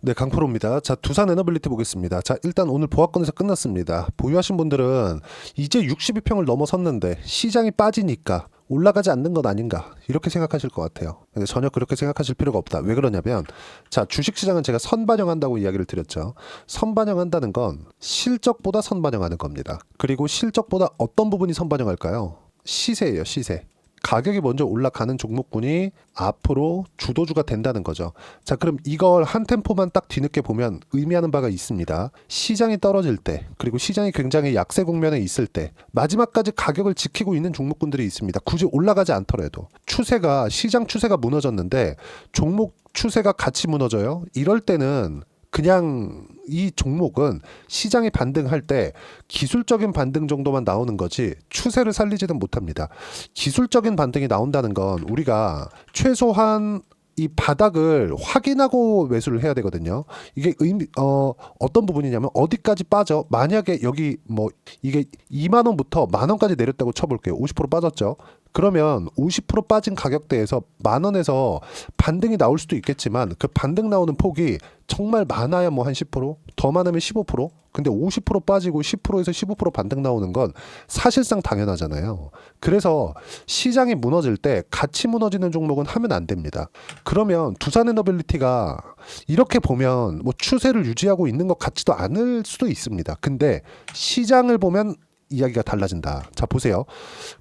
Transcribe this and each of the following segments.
네, 강프로입니다. 자, 두산 에너빌리티 보겠습니다. 자, 일단 오늘 보합권에서 끝났습니다. 보유하신 분들은 이제 62평을 넘어섰는데 시장이 빠지니까 올라가지 않는 것 아닌가 이렇게 생각하실 것 같아요. 근데 전혀 그렇게 생각하실 필요가 없다. 왜 그러냐면 자, 주식시장은 제가 선반영한다고 이야기를 드렸죠. 선반영한다는 건 실적보다 선반영하는 겁니다. 그리고 실적보다 어떤 부분이 선반영할까요? 시세예요, 시세. 가격이 먼저 올라가는 종목군이 앞으로 주도주가 된다는 거죠. 자, 그럼 이걸 한 템포만 딱 뒤늦게 보면 의미하는 바가 있습니다. 시장이 떨어질 때, 그리고 시장이 굉장히 약세 국면에 있을 때, 마지막까지 가격을 지키고 있는 종목군들이 있습니다. 굳이 올라가지 않더라도. 시장 추세가 무너졌는데, 종목 추세가 같이 무너져요. 이럴 때는 그냥 이 종목은 시장이 반등할 때 기술적인 반등 정도만 나오는 거지 추세를 살리지는 못합니다. 기술적인 반등이 나온다는 건 우리가 최소한 이 바닥을 확인하고 매수를 해야 되거든요. 이게 어떤 부분이냐면 어디까지 빠져? 만약에 여기 뭐 이게 2만 원부터 만 원까지 내렸다고 쳐볼게요. 50% 빠졌죠. 그러면 50% 빠진 가격대에서 만 원에서 반등이 나올 수도 있겠지만 그 반등 나오는 폭이 정말 많아야 뭐 한 10%, 더 많으면 15%. 근데 50% 빠지고 10%에서 15% 반등 나오는 건 사실상 당연하잖아요. 그래서 시장이 무너질 때 같이 무너지는 종목은 하면 안 됩니다. 그러면 두산에너빌리티가 이렇게 보면 뭐 추세를 유지하고 있는 것 같지도 않을 수도 있습니다. 근데 시장을 보면 이야기가 달라진다. 자, 보세요.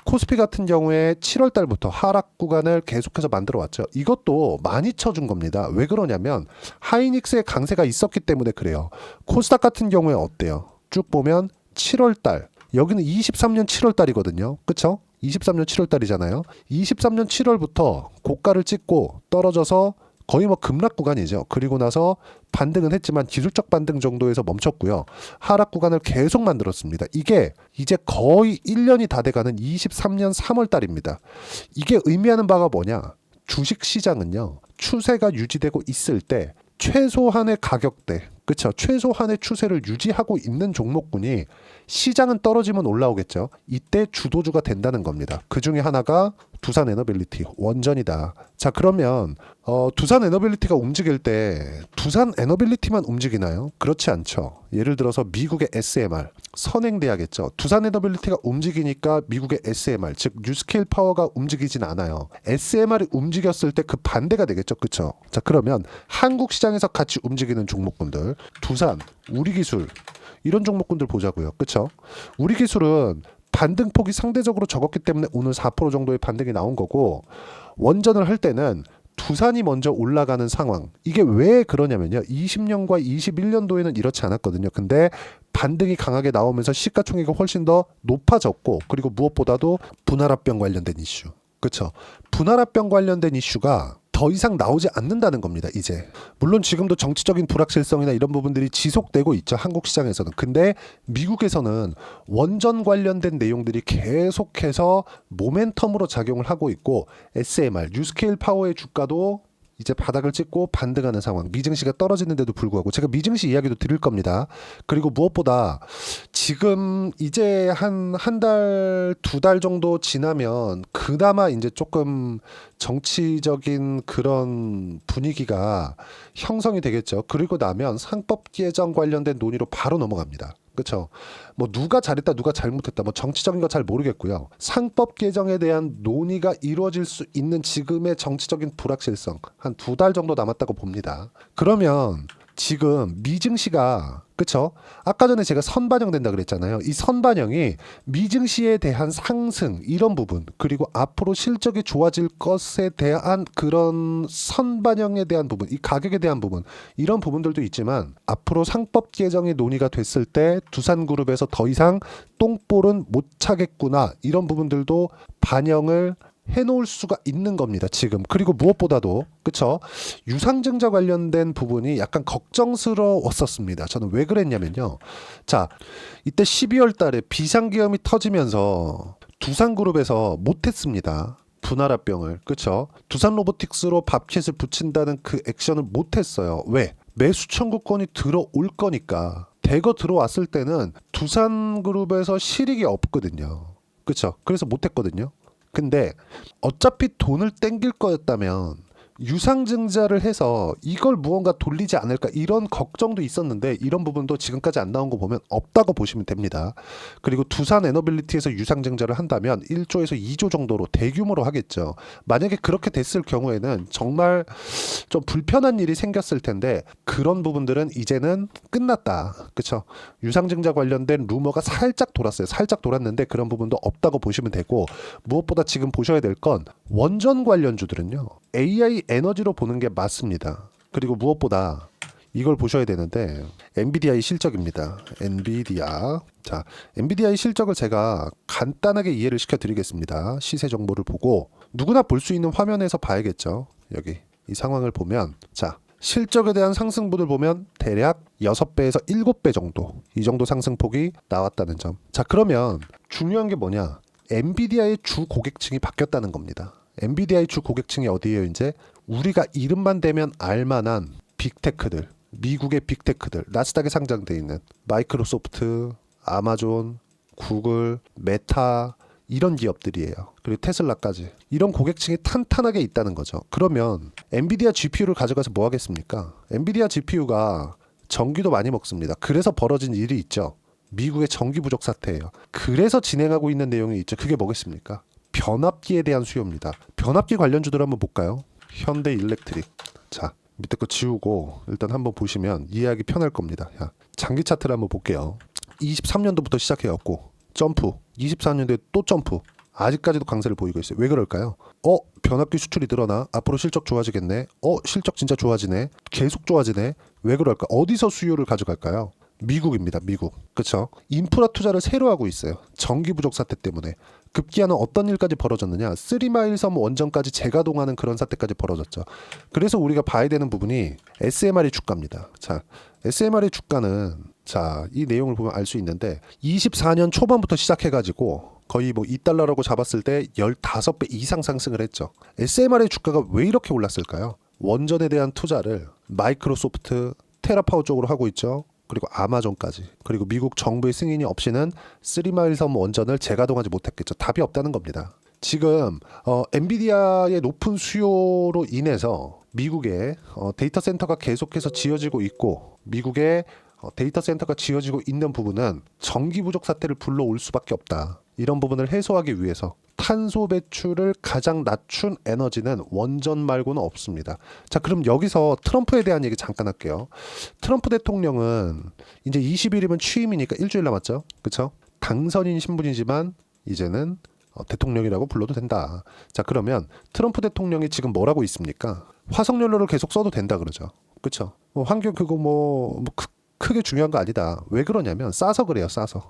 코스피 같은 경우에 7월 달부터 하락 구간을 계속해서 만들어 왔죠. 이것도 많이 쳐준 겁니다. 왜 그러냐면 하이닉스의 강세가 있었기 때문에 그래요. 코스닥 같은 경우에 어때요? 쭉 보면 7월 달. 여기는 23년 7월 달이거든요. 그쵸? 23년 7월 달이잖아요. 23년 7월부터 고가를 찍고 떨어져서 거의 뭐 급락 구간이죠. 그리고 나서 반등은 했지만 기술적 반등 정도에서 멈췄고요. 하락 구간을 계속 만들었습니다. 이게 이제 거의 1년이 다 돼가는 23년 3월 달입니다. 이게 의미하는 바가 뭐냐? 주식 시장은요. 추세가 유지되고 있을 때 최소한의 가격대, 그렇죠? 최소한의 추세를 유지하고 있는 종목군이 시장은 떨어지면 올라오겠죠. 이때 주도주가 된다는 겁니다. 그 중에 하나가 두산 에너빌리티 원전이다. 자, 그러면 두산 에너빌리티가 움직일 때 두산 에너빌리티만 움직이나요? 그렇지 않죠. 예를 들어서 미국의 SMR 선행돼야겠죠. 두산 에너빌리티가 움직이니까 미국의 SMR 즉 뉴스케일 파워가 움직이진 않아요. SMR이 움직였을 때 그 반대가 되겠죠. 그렇죠? 자, 그러면 한국 시장에서 같이 움직이는 종목군들 두산, 우리기술 이런 종목군들 보자고요. 그렇죠? 우리기술은 반등폭이 상대적으로 적었기 때문에 오늘 4% 정도의 반등이 나온 거고 원전을 할 때는 두산이 먼저 올라가는 상황. 이게 왜 그러냐면요. 20년과 21년도에는 이렇지 않았거든요. 근데 반등이 강하게 나오면서 시가총액이 훨씬 더 높아졌고 그리고 무엇보다도 분할합병 관련된 이슈. 그렇죠? 분할합병 관련된 이슈가 더 이상 나오지 않는다는 겁니다. 이제 물론 지금도 정치적인 불확실성이나 이런 부분들이 지속되고 있죠. 한국 시장에서는. 근데 미국에서는 원전 관련된 내용들이 계속해서 모멘텀으로 작용을 하고 있고 SMR 뉴스케일 파워의 주가도 이제 바닥을 찍고 반등하는 상황. 미증시가 떨어지는데도 불구하고 제가 미증시 이야기도 드릴 겁니다. 그리고 무엇보다 지금 이제 한 달, 2달 정도 지나면 그나마 이제 조금 정치적인 그런 분위기가 형성이 되겠죠. 그리고 나면 상법 개정 관련된 논의로 바로 넘어갑니다. 그렇죠. 뭐 누가 잘했다 누가 잘못했다 뭐 정치적인 거 잘 모르겠고요. 상법 개정에 대한 논의가 이루어질 수 있는 지금의 정치적인 불확실성 한 2달 정도 남았다고 봅니다. 그러면 지금 미증시가 그쵸? 아까 전에 제가 선반영된다 그랬잖아요. 이 선반영이 미증시에 대한 상승 이런 부분 그리고 앞으로 실적이 좋아질 것에 대한 그런 선반영에 대한 부분 이 가격에 대한 부분 이런 부분들도 있지만 앞으로 상법 개정이 논의가 됐을 때 두산그룹에서 더 이상 똥볼은 못 차겠구나 이런 부분들도 반영을 해놓을 수가 있는 겁니다. 지금. 그리고 무엇보다도 그쵸? 유상증자 관련된 부분이 약간 걱정스러웠었습니다. 저는 왜 그랬냐면요. 자, 이때 12월 달에 비상계엄이 터지면서 두산그룹에서 못했습니다. 분할합병을. 그쵸? 두산로보틱스로 밥켓을 붙인다는 그 액션을 못했어요. 왜? 매수 청구권이 들어올 거니까. 대거 들어왔을 때는 두산그룹에서 실익이 없거든요. 그쵸? 그래서 못했거든요. 근데 어차피 돈을 땡길 거였다면 유상증자를 해서 이걸 무언가 돌리지 않을까 이런 걱정도 있었는데 이런 부분도 지금까지 안 나온 거 보면 없다고 보시면 됩니다. 그리고 두산 에너빌리티에서 유상증자를 한다면 1조에서 2조 정도로 대규모로 하겠죠. 만약에 그렇게 됐을 경우에는 정말 좀 불편한 일이 생겼을 텐데 그런 부분들은 이제는 끝났다. 그렇죠? 유상증자 관련된 루머가 살짝 돌았어요. 살짝 돌았는데 그런 부분도 없다고 보시면 되고 무엇보다 지금 보셔야 될 건 원전 관련주들은요. AI 에너지로 보는 게 맞습니다. 그리고 무엇보다 이걸 보셔야 되는데 엔비디아의 실적입니다. 엔비디아. 자, 엔비디아의 실적을 제가 간단하게 이해를 시켜드리겠습니다. 시세 정보를 보고 누구나 볼 수 있는 화면에서 봐야겠죠. 여기 이 상황을 보면 자 실적에 대한 상승분을 보면 대략 6배에서 7배 정도 이 정도 상승폭이 나왔다는 점. 자 그러면 중요한 게 뭐냐? 엔비디아의 주 고객층이 바뀌었다는 겁니다. 엔비디아의 주 고객층이 어디예요? 이제 우리가 이름만 대면 알만한 빅테크들, 미국의 빅테크들, 나스닥에 상장돼 있는 마이크로소프트, 아마존, 구글, 메타 이런 기업들이에요. 그리고 테슬라까지 이런 고객층이 탄탄하게 있다는 거죠. 그러면 엔비디아 GPU를 가져가서 뭐 하겠습니까? 엔비디아 GPU가 전기도 많이 먹습니다. 그래서 벌어진 일이 있죠. 미국의 전기 부족 사태예요. 그래서 진행하고 있는 내용이 있죠. 그게 뭐겠습니까? 변압기에 대한 수요입니다. 변압기 관련주들 한번 볼까요? 현대일렉트릭. 자, 밑에 거 지우고 일단 한번 보시면 이해하기 편할 겁니다. 야, 장기 차트를 한번 볼게요. 23년도부터 시작해갖고 점프. 24년도에 또 점프. 아직까지도 강세를 보이고 있어요. 왜 그럴까요? 변압기 수출이 늘어나. 앞으로 실적 좋아지겠네. 실적 진짜 좋아지네. 계속 좋아지네. 왜 그럴까? 어디서 수요를 가져갈까요? 미국입니다. 미국. 그렇죠? 인프라 투자를 새로 하고 있어요. 전기 부족 사태 때문에. 급기야는 어떤 일까지 벌어졌느냐? 3마일 섬 원전까지 재가동하는 그런 사태까지 벌어졌죠. 그래서 우리가 봐야 되는 부분이 SMR의 주가입니다. 자, SMR의 주가는 자, 이 내용을 보면 알 수 있는데 24년 초반부터 시작해가지고 거의 뭐 2달러라고 잡았을 때 15배 이상 상승을 했죠. SMR의 주가가 왜 이렇게 올랐을까요? 원전에 대한 투자를 마이크로소프트, 테라파워 쪽으로 하고 있죠. 그리고 아마존까지. 그리고 미국 정부의 승인이 없이는 3마일 섬 원전을 재가동하지 못했겠죠. 답이 없다는 겁니다. 지금 엔비디아의 높은 수요로 인해서 미국의 데이터 센터가 계속해서 지어지고 있고 미국의 데이터 센터가 지어지고 있는 부분은 전기 부족 사태를 불러올 수밖에 없다. 이런 부분을 해소하기 위해서 탄소 배출을 가장 낮춘 에너지는 원전 말고는 없습니다. 자, 그럼 여기서 트럼프에 대한 얘기 잠깐 할게요. 트럼프 대통령은 이제 20일이면 취임이니까 일주일 남았죠. 그렇죠? 당선인 신분이지만 이제는 대통령이라고 불러도 된다. 자, 그러면 트럼프 대통령이 지금 뭐라고 있습니까? 화석연료를 계속 써도 된다 그러죠. 그렇죠? 환경 그거 크게 중요한 거 아니다. 왜 그러냐면 싸서 그래요. 싸서.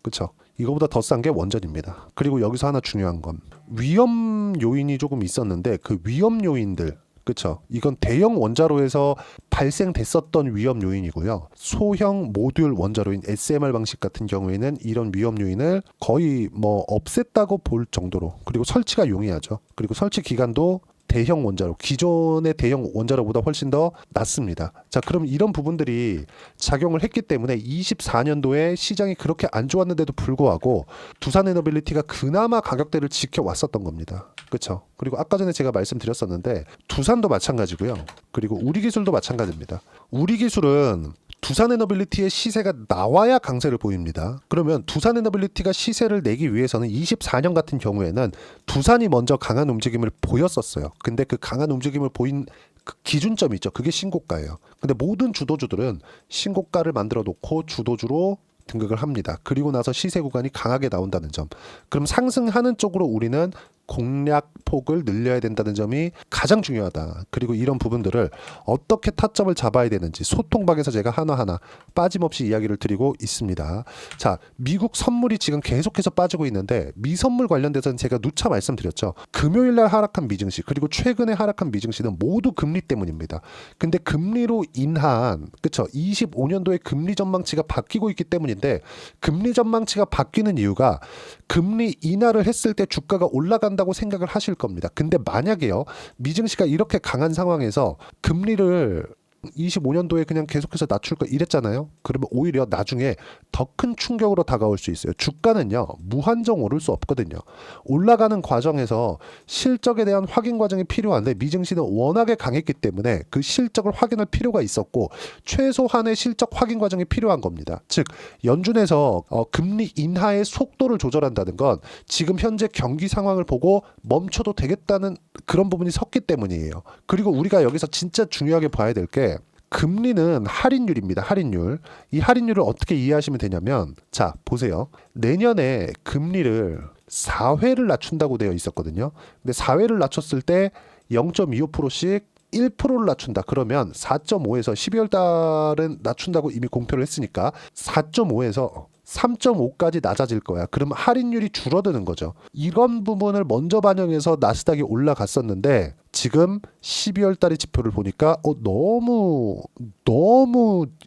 그렇죠? 이거보다 더 싼 게 원전입니다. 그리고 여기서 하나 중요한 건 위험 요인이 조금 있었는데 그 위험 요인들 그렇죠? 이건 대형 원자로에서 발생됐었던 위험 요인이고요. 소형 모듈 원자로인 SMR 방식 같은 경우에는 이런 위험 요인을 거의 뭐 없앴다고 볼 정도로 그리고 설치가 용이하죠. 그리고 설치 기간도 대형 원자로, 기존의 대형 원자로보다 훨씬 더 낮습니다. 자, 그럼 이런 부분들이 작용을 했기 때문에 24년도에 시장이 그렇게 안 좋았는데도 불구하고 두산 에너빌리티가 그나마 가격대를 지켜왔었던 겁니다. 그렇죠? 그리고 아까 전에 제가 말씀드렸었는데 두산도 마찬가지고요. 그리고 우리기술도 마찬가지입니다. 우리기술은 두산 에너빌리티의 시세가 나와야 강세를 보입니다. 그러면 두산 에너빌리티가 시세를 내기 위해서는 24년 같은 경우에는 두산이 먼저 강한 움직임을 보였었어요. 근데 그 강한 움직임을 보인 그 기준점이 있죠. 그게 신고가예요. 근데 모든 주도주들은 신고가를 만들어 놓고 주도주로 등극을 합니다. 그리고 나서 시세 구간이 강하게 나온다는 점. 그럼 상승하는 쪽으로 우리는 공략폭을 늘려야 된다는 점이 가장 중요하다. 그리고 이런 부분들을 어떻게 타점을 잡아야 되는지 소통방에서 제가 하나하나 빠짐없이 이야기를 드리고 있습니다. 자, 미국 선물이 지금 계속해서 빠지고 있는데 미선물 관련돼서는 제가 누차 말씀드렸죠. 금요일날 하락한 미증시 그리고 최근에 하락한 미증시는 모두 금리 때문입니다. 근데 금리로 인한 그쵸 25년도에 금리 전망치가 바뀌고 있기 때문인데 금리 전망치가 바뀌는 이유가 금리 인하를 했을 때 주가가 올라간다고 생각을 하실 겁니다. 근데 만약에요 미증시가 이렇게 강한 상황에서 금리를 25년도에 그냥 계속해서 낮출 거 이랬잖아요. 그러면 오히려 나중에 더 큰 충격으로 다가올 수 있어요. 주가는요, 무한정 오를 수 없거든요. 올라가는 과정에서 실적에 대한 확인 과정이 필요한데 미증시는 워낙에 강했기 때문에 그 실적을 확인할 필요가 있었고 최소한의 실적 확인 과정이 필요한 겁니다. 즉 연준에서 금리 인하의 속도를 조절한다는 건 지금 현재 경기 상황을 보고 멈춰도 되겠다는 그런 부분이 섰기 때문이에요. 그리고 우리가 여기서 진짜 중요하게 봐야 될 게 금리는 할인율입니다. 할인율. 이 할인율을 어떻게 이해하시면 되냐면 자 보세요. 내년에 금리를 4회를 낮춘다고 되어 있었거든요. 근데 4회를 낮췄을 때 0.25%씩 1%를 낮춘다. 그러면 4.5에서 12월 달은 낮춘다고 이미 공표를 했으니까 4.5에서 3.5까지 낮아질 거야. 그럼 할인율이 줄어드는 거죠. 이런 부분을 먼저 반영해서 나스닥이 올라갔었는데 지금 12월 달의 지표를 보니까 너무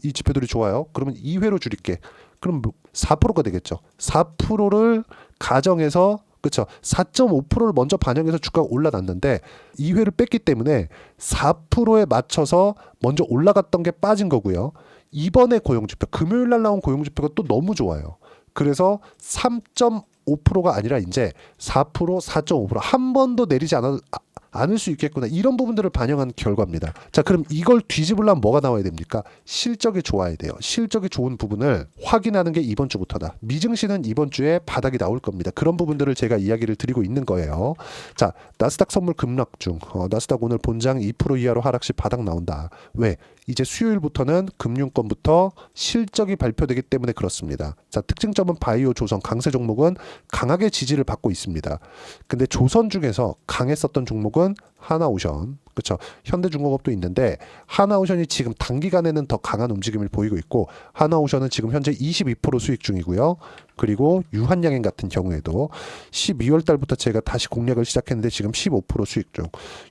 이 지표들이 좋아요. 그러면 2회로 줄일게. 그럼 4%가 되겠죠. 4%를 가정해서 그렇죠. 4.5%를 먼저 반영해서 주가가 올라갔는데 2회를 뺐기 때문에 4%에 맞춰서 먼저 올라갔던 게 빠진 거고요. 이번에 고용지표, 금요일 날 나온 고용지표가 또 너무 좋아요. 그래서 3.5%가 아니라 이제 4%, 4.5% 한 번도 내리지 않을 수 있겠구나. 이런 부분들을 반영한 결과입니다. 자, 그럼 이걸 뒤집으려면 뭐가 나와야 됩니까? 실적이 좋아야 돼요. 실적이 좋은 부분을 확인하는 게 이번 주부터다. 미증시는 이번 주에 바닥이 나올 겁니다. 그런 부분들을 제가 이야기를 드리고 있는 거예요. 자, 나스닥 선물 급락 중. 나스닥 오늘 본장 2% 이하로 하락 시 바닥 나온다. 왜? 이제 수요일부터는 금융권부터 실적이 발표되기 때문에 그렇습니다. 자, 특징점은 바이오, 조선, 강세 종목은 강하게 지지를 받고 있습니다. 근데 조선 중에서 강했었던 종목은 하나오션, 그렇죠. 현대중공업도 있는데 하나오션이 지금 단기간에는 더 강한 움직임을 보이고 있고 하나오션은 지금 현재 22% 수익 중이고요. 그리고 유한양행 같은 경우에도 12월 달부터 제가 다시 공략을 시작했는데 지금 15% 수익 중.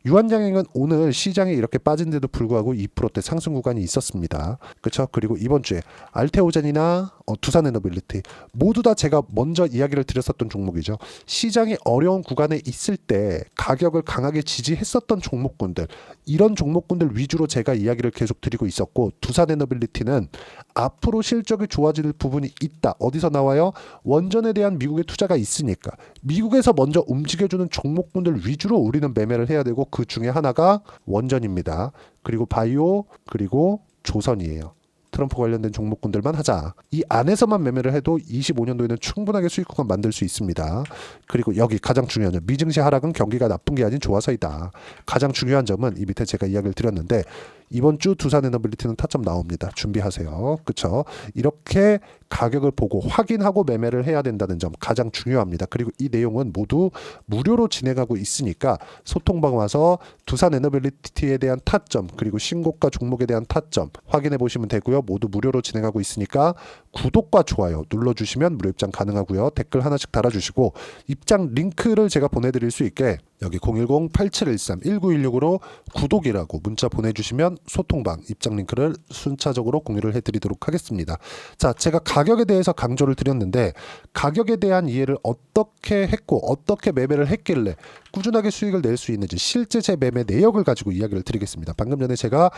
유한양행은 오늘 시장에 이렇게 빠진데도 불구하고 2%대 상승 구간이 있었습니다. 그렇죠. 그리고 이번 주에 알테오젠이나 두산에너빌리티 모두 다 제가 먼저 이야기를 드렸었던 종목이죠. 시장이 어려운 구간에 있을 때 가격을 강하게 지지했었던 종목군들, 이런 종목군들 위주로 제가 이야기를 계속 드리고 있었고 두산에너빌리티는 앞으로 실적이 좋아질 부분이 있다. 어디서 나와요? 원전에 대한 미국의 투자가 있으니까 미국에서 먼저 움직여주는 종목군들 위주로 우리는 매매를 해야 되고 그 중에 하나가 원전입니다. 그리고 바이오, 그리고 조선이에요. 트럼프 관련된 종목군들만 하자. 이 안에서만 매매를 해도 25년도에는 충분하게 수익 구간 만들 수 있습니다. 그리고 여기 가장 중요한 점, 미증시 하락은 경기가 나쁜 게 아닌 좋아서이다. 가장 중요한 점은 이 밑에 제가 이야기를 드렸는데 이번 주 두산에너빌리티는 타점 나옵니다. 준비하세요. 그렇죠? 이렇게 가격을 보고 확인하고 매매를 해야 된다는 점 가장 중요합니다. 그리고 이 내용은 모두 무료로 진행하고 있으니까 소통방 와서 두산에너빌리티에 대한 타점 그리고 신고가 종목에 대한 타점 확인해 보시면 되고요. 모두 무료로 진행하고 있으니까 구독과 좋아요 눌러주시면 무료 입장 가능하고요. 댓글 하나씩 달아주시고 입장 링크를 제가 보내드릴 수 있게 여기 010-8713-1916으로 구독이라고 문자 보내주시면 소통방 입장 링크를 순차적으로 공유를 해드리도록 하겠습니다. 자, 제가 가격에 대해서 강조를 드렸는데 가격에 대한 이해를 어떻게 했고 어떻게 매매를 했길래 꾸준하게 수익을 낼 수 있는지 실제 제 매매 내역을 가지고 이야기를 드리겠습니다. 방금 전에 제가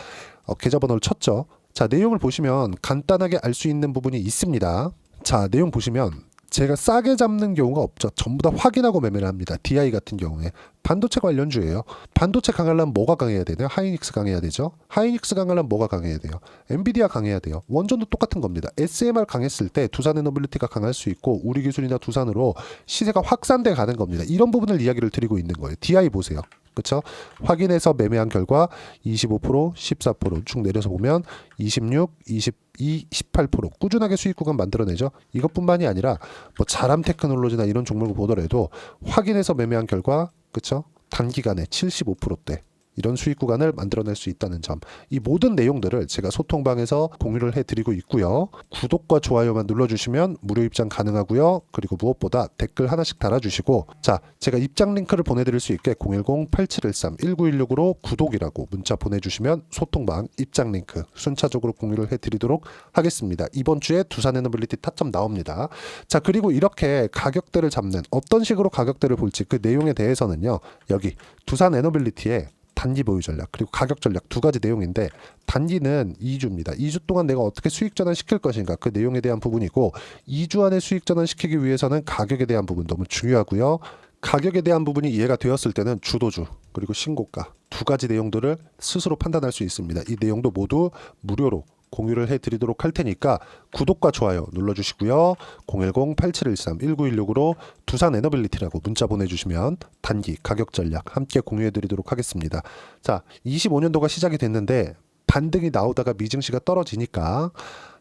계좌번호를 쳤죠. 자, 내용을 보시면 간단하게 알 수 있는 부분이 있습니다. 자, 내용 보시면 제가 싸게 잡는 경우가 없죠. 전부 다 확인하고 매매를 합니다. DI 같은 경우에 반도체 관련주예요. 반도체 강하려면 뭐가 강해야 되나요? 하이닉스 강해야 되죠. 하이닉스 강하려면 뭐가 강해야 돼요? 엔비디아 강해야 돼요. 원전도 똑같은 겁니다. SMR 강했을 때 두산에너빌리티가 강할 수 있고 우리기술이나 두산으로 시세가 확산돼 가는 겁니다. 이런 부분을 이야기를 드리고 있는 거예요. DI 보세요. 그렇죠? 확인해서 매매한 결과 25%, 14%쭉 내려서 보면 26, 22, 18% 꾸준하게 수익 구간 만들어내죠. 이것뿐만이 아니라 뭐 자람 테크놀로지나 이런 종목을 보더라도 확인해서 매매한 결과 그렇죠? 단기간에 75%대 이런 수익 구간을 만들어낼 수 있다는 점. 이 모든 내용들을 제가 소통방에서 공유를 해드리고 있고요. 구독과 좋아요만 눌러주시면 무료 입장 가능하고요. 그리고 무엇보다 댓글 하나씩 달아주시고 자, 제가 입장 링크를 보내드릴 수 있게 010-8713-1916으로 구독이라고 문자 보내주시면 소통방 입장 링크 순차적으로 공유를 해드리도록 하겠습니다. 이번 주에 두산에너빌리티 타점 나옵니다. 자, 그리고 이렇게 가격대를 잡는 어떤 식으로 가격대를 볼지 그 내용에 대해서는요. 여기 두산에너빌리티에 단기 보유 전략 그리고 가격 전략 두 가지 내용인데, 단기는 2주입니다. 2주 동안 내가 어떻게 수익 전환시킬 것인가, 그 내용에 대한 부분이고, 2주 안에 수익 전환시키기 위해서는 가격에 대한 부분 너무 중요하고요. 가격에 대한 부분이 이해가 되었을 때는 주도주 그리고 신고가 두 가지 내용들을 스스로 판단할 수 있습니다. 이 내용도 모두 무료로 공유를 해드리도록 할 테니까 구독과 좋아요 눌러주시고요. 010-8713-1916으로 두산 에너빌리티라고 문자 보내주시면 단기 가격 전략 함께 공유해드리도록 하겠습니다. 자, 25년도가 시작이 됐는데 반등이 나오다가 미증시가 떨어지니까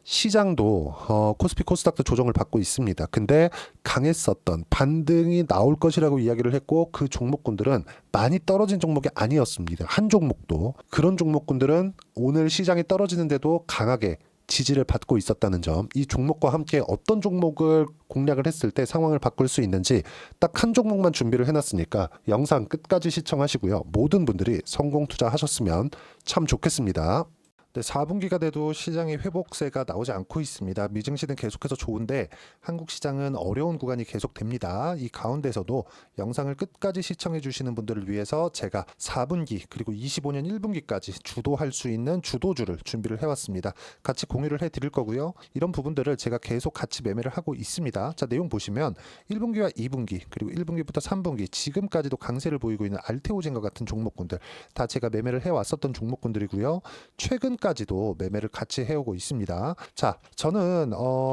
시장도 코스피 코스닥도 조정을 받고 있습니다. 근데 강했었던 반등이 나올 것이라고 이야기를 했고, 그 종목군들은 많이 떨어진 종목이 아니었습니다. 한 종목도. 그런 종목군들은 오늘 시장이 떨어지는데도 강하게 지지를 받고 있었다는 점, 이 종목과 함께 어떤 종목을 공략을 했을 때 상황을 바꿀 수 있는지 딱 한 종목만 준비를 해놨으니까 영상 끝까지 시청하시고요. 모든 분들이 성공 투자하셨으면 참 좋겠습니다. 4분기가 돼도 시장의 회복세가 나오지 않고 있습니다. 미증시는 계속해서 좋은데 한국 시장은 어려운 구간이 계속됩니다. 이 가운데서도 영상을 끝까지 시청해 주시는 분들을 위해서 제가 4분기 그리고 25년 1분기까지 주도할 수 있는 주도주를 준비를 해왔습니다. 같이 공유를 해드릴 거고요. 이런 부분들을 제가 계속 같이 매매를 하고 있습니다. 자, 내용 보시면 1분기와 2분기 그리고 1분기부터 3분기 지금까지도 강세를 보이고 있는 알테오젠과 같은 종목군들 다 제가 매매를 해왔었던 종목군들이고요. 최근까지도 매매를 같이 해오고 있습니다. 자, 저는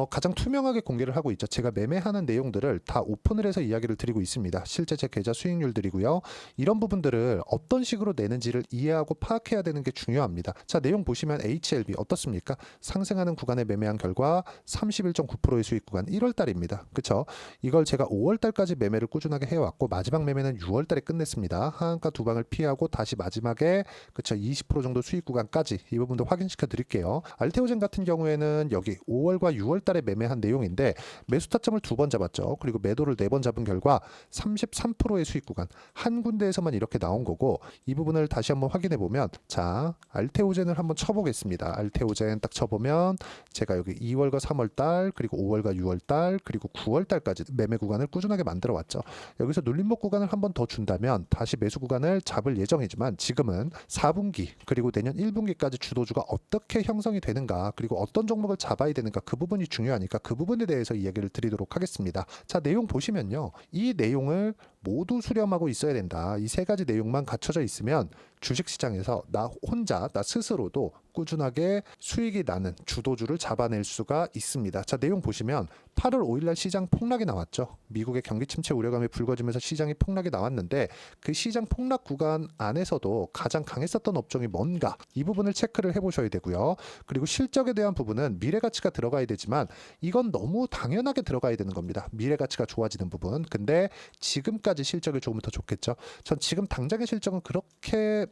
가장 투명하게 공개를 하고 있죠. 제가 매매하는 내용들을 다 오픈을 해서 이야기를 드리고 있습니다. 실제 제 계좌 수익률들이고요. 이런 부분들을 어떤 식으로 내는지를 이해하고 파악해야 되는 게 중요합니다. 자, 내용 보시면 HLB 어떻습니까? 상승하는 구간에 매매한 결과 31.9%의 수익 구간 1월 달입니다. 그쵸? 이걸 제가 5월 달까지 매매를 꾸준하게 해왔고, 마지막 매매는 6월 달에 끝냈습니다. 하한가 두 방을 피하고 다시 마지막에 그쵸 20% 정도 수익 구간까지 이 부분도 확인시켜 드릴게요. 알테오젠 같은 경우에는 여기 5월과 6월 달에 매매한 내용인데 매수 타점을 2번 잡았죠. 그리고 매도를 4번 잡은 결과 33%의 수익 구간 한 군데에서만 이렇게 나온 거고, 이 부분을 다시 한번 확인해 보면, 자, 알테오젠을 한번 쳐보겠습니다. 알테오젠 딱 쳐보면 제가 여기 2월과 3월 달 그리고 5월과 6월 달 그리고 9월 달까지 매매 구간을 꾸준하게 만들어 왔죠. 여기서 눌림목 구간을 한번 더 준다면 다시 매수 구간을 잡을 예정이지만, 지금은 4분기 그리고 내년 1분기까지 주도주가 어떻게 형성이 되는가, 그리고 어떤 종목을 잡아야 되는가, 그 부분이 중요하니까 그 부분에 대해서 이야기를 드리도록 하겠습니다. 자, 내용 보시면요. 이 내용을 모두 수렴하고 있어야 된다. 이 세 가지 내용만 갖춰져 있으면 주식시장에서 나 혼자, 나 스스로도 꾸준하게 수익이 나는 주도주를 잡아낼 수가 있습니다. 자, 내용 보시면 8월 5일날 시장 폭락이 나왔죠. 미국의 경기 침체 우려감이 불거지면서 시장이 폭락이 나왔는데, 그 시장 폭락 구간 안에서도 가장 강했었던 업종이 뭔가, 이 부분을 체크를 해보셔야 되고요. 그리고 실적에 대한 부분은 미래가치가 들어가야 되지만 이건 너무 당연하게 들어가야 되는 겁니다. 미래가치가 좋아지는 부분. 근데 지금까지 실적이 조금 더 좋겠죠. 전 지금 당장의 실적은 그렇게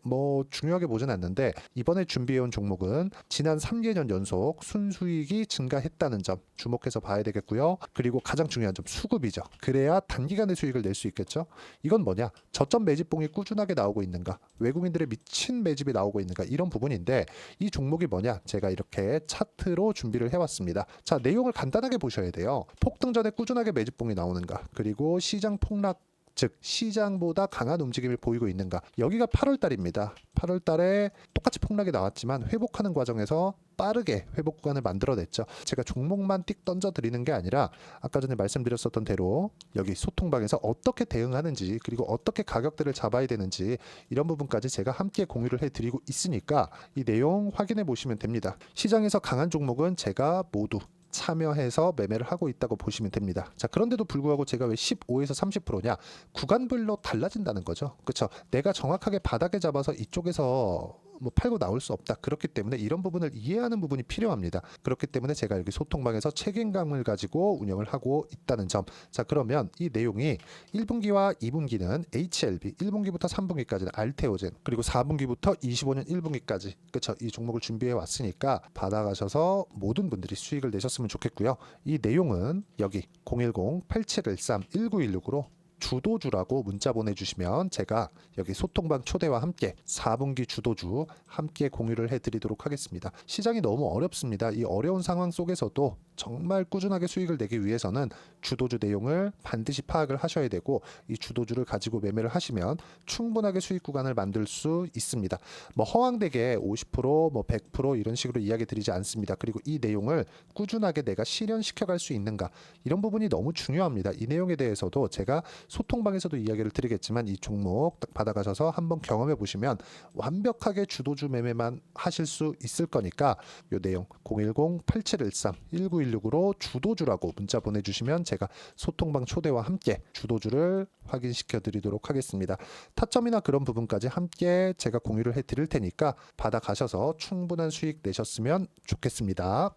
중요하게 보진 않는데, 이번에 준비해온 종목은 지난 3개년 연속 순수익이 증가했다는 점 주목해서 봐야 되겠고요. 그리고 가장 중요한 점, 수급이죠. 그래야 단기간에 수익을 낼 수 있겠죠. 이건 뭐냐? 저점 매집봉이 꾸준하게 나오고 있는가, 외국인들의 미친 매집이 나오고 있는가, 이런 부분인데, 이 종목이 뭐냐? 제가 이렇게 차트로 준비를 해왔습니다. 자, 내용을 간단하게 보셔야 돼요. 폭등 전에 꾸준하게 매집봉이 나오는가, 그리고 시장 폭락, 즉 시장보다 강한 움직임을 보이고 있는가. 여기가 8월 달입니다. 8월 달에 똑같이 폭락이 나왔지만 회복하는 과정에서 빠르게 회복 구간을 만들어냈죠. 제가 종목만 띡 던져 드리는 게 아니라 아까 전에 말씀드렸었던 대로 여기 소통방에서 어떻게 대응하는지, 그리고 어떻게 가격대를 잡아야 되는지, 이런 부분까지 제가 함께 공유를 해드리고 있으니까 이 내용 확인해 보시면 됩니다. 시장에서 강한 종목은 제가 모두 참여해서 매매를 하고 있다고 보시면 됩니다. 자, 그런데도 불구하고 제가 왜 15에서 30%냐? 구간별로 달라진다는 거죠. 그렇죠? 내가 정확하게 바닥에 잡아서 이쪽에서 팔고 나올 수 없다. 그렇기 때문에 이런 부분을 이해하는 부분이 필요합니다. 그렇기 때문에 제가 여기 소통방에서 책임감을 가지고 운영을 하고 있다는 점. 자, 그러면 이 내용이 1분기와 2분기는 HLB, 1분기부터 3분기까지는 알테오젠, 그리고 4분기부터 25년 1분기까지, 그렇죠? 이 종목을 준비해 왔으니까 받아가셔서 모든 분들이 수익을 내셨으면 좋겠고요. 이 내용은 여기 010-8713-1916으로 주도주라고 문자 보내주시면 제가 여기 소통방 초대와 함께 4분기 주도주 함께 공유를 해드리도록 하겠습니다. 시장이 너무 어렵습니다. 이 어려운 상황 속에서도 정말 꾸준하게 수익을 내기 위해서는 주도주 내용을 반드시 파악을 하셔야 되고, 이 주도주를 가지고 매매를 하시면 충분하게 수익 구간을 만들 수 있습니다. 뭐 허황되게 50%, 100% 이런 식으로 이야기 드리지 않습니다. 그리고 이 내용을 꾸준하게 내가 실현시켜 갈 수 있는가, 이런 부분이 너무 중요합니다. 이 내용에 대해서도 제가 소통방에서도 이야기를 드리겠지만, 이 종목 딱 받아가셔서 한번 경험해 보시면 완벽하게 주도주 매매만 하실 수 있을 거니까, 이 내용 010-8713-1916으로 주도주라고 문자 보내주시면 제가 소통방 초대와 함께 주도주를 확인시켜 드리도록 하겠습니다. 타점이나 그런 부분까지 함께 제가 공유를 해 드릴 테니까 받아가셔서 충분한 수익 내셨으면 좋겠습니다.